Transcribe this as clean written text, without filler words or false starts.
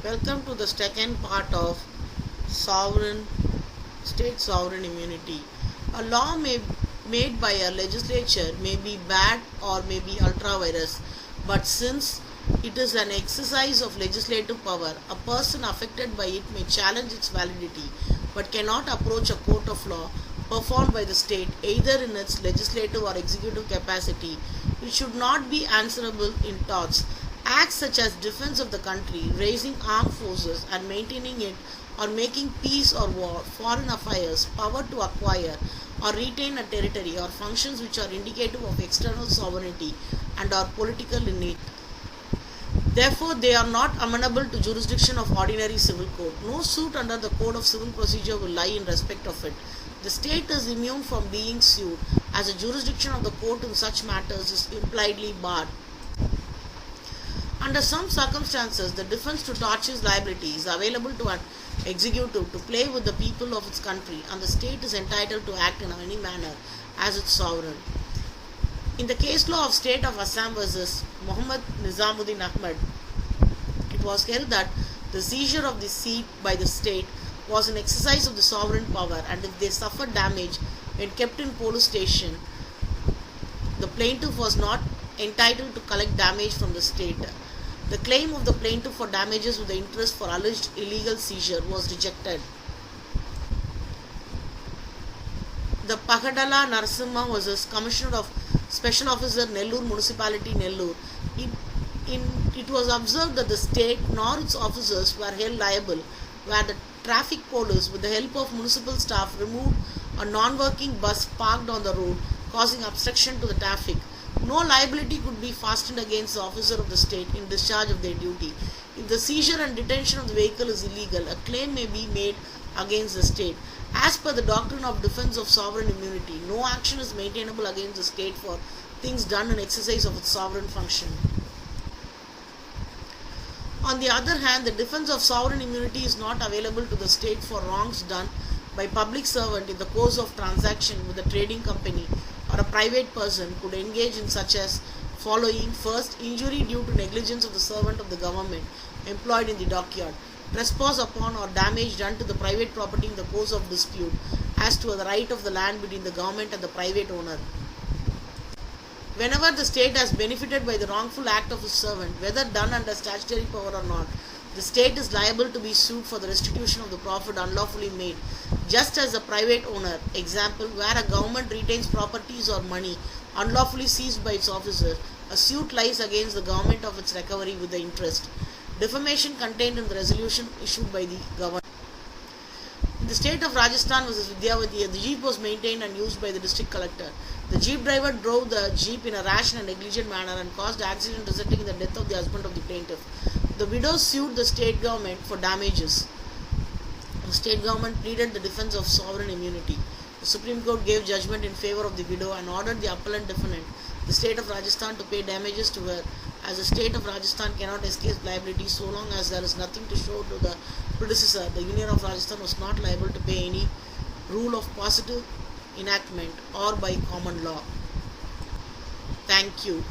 Welcome to the second part of sovereign state sovereign immunity. A law made by a legislature may be bad or may be ultra vires, but since it is an exercise of legislative power, a person affected by it may challenge its validity but cannot approach a court of law performed by the state either in its legislative or executive capacity. It should not be answerable in torts. Acts such as defense of the country, raising armed forces and maintaining it, or making peace or war, foreign affairs, power to acquire or retain a territory, or functions which are indicative of external sovereignty and are political in nature. Therefore, they are not amenable to jurisdiction of ordinary civil court. No suit under the Code of Civil Procedure will lie in respect of it. The state is immune from being sued, as the jurisdiction of the court in such matters is impliedly barred. Under some circumstances, the defense to tortious liability is available to an executive to play with the people of its country, and the state is entitled to act in any manner as its sovereign. In the case law of State of Assam versus Muhammad Nizamuddin Ahmed, it was held that the seizure of the seat by the state was an exercise of the sovereign power, and if they suffered damage when kept in police station, the plaintiff was not entitled to collect damage from the state. The claim of the plaintiff for damages with the interest for alleged illegal seizure was rejected. The Pakadala Narasimha versus Commissioner of Special Officer Nellore Municipality Nellore. It was observed that the state nor its officers were held liable where the traffic police, with the help of municipal staff, removed a non-working bus parked on the road, causing obstruction to the traffic. No liability could be fastened against the officer of the state in discharge of their duty. If the seizure and detention of the vehicle is illegal, a claim may be made against the state. As per the doctrine of defense of sovereign immunity, no action is maintainable against the state for things done in exercise of its sovereign function. On the other hand, the defense of sovereign immunity is not available to the state for wrongs done by public servant in the course of transaction with a trading company or a private person could engage in such as following: first, injury due to negligence of the servant of the government employed in the dockyard; trespass upon or damage done to the private property in the course of dispute as to the right of the land between the government and the private owner. Whenever the state has benefited by the wrongful act of its servant, whether done under statutory power or not, the state is liable to be sued for the restitution of the profit unlawfully made, just as a private owner. Example, where a government retains properties or money unlawfully seized by its officers, a suit lies against the government of its recovery with the interest. Defamation contained in the resolution issued by the government. In the state of Rajasthan versus Vidyavati, the jeep was maintained and used by the district collector. The jeep driver drove the jeep in a rash and negligent manner and caused accident resulting in the death of the husband of the plaintiff. The widow sued the state government for damages. The state government pleaded the defense of sovereign immunity. The Supreme Court gave judgment in favor of the widow and ordered the appellant defendant, the state of Rajasthan, to pay damages to her, as the state of Rajasthan cannot escape liability so long as there is nothing to show to the predecessor. The Union of Rajasthan was not liable to pay any rule of positive enactment or by common law. Thank you.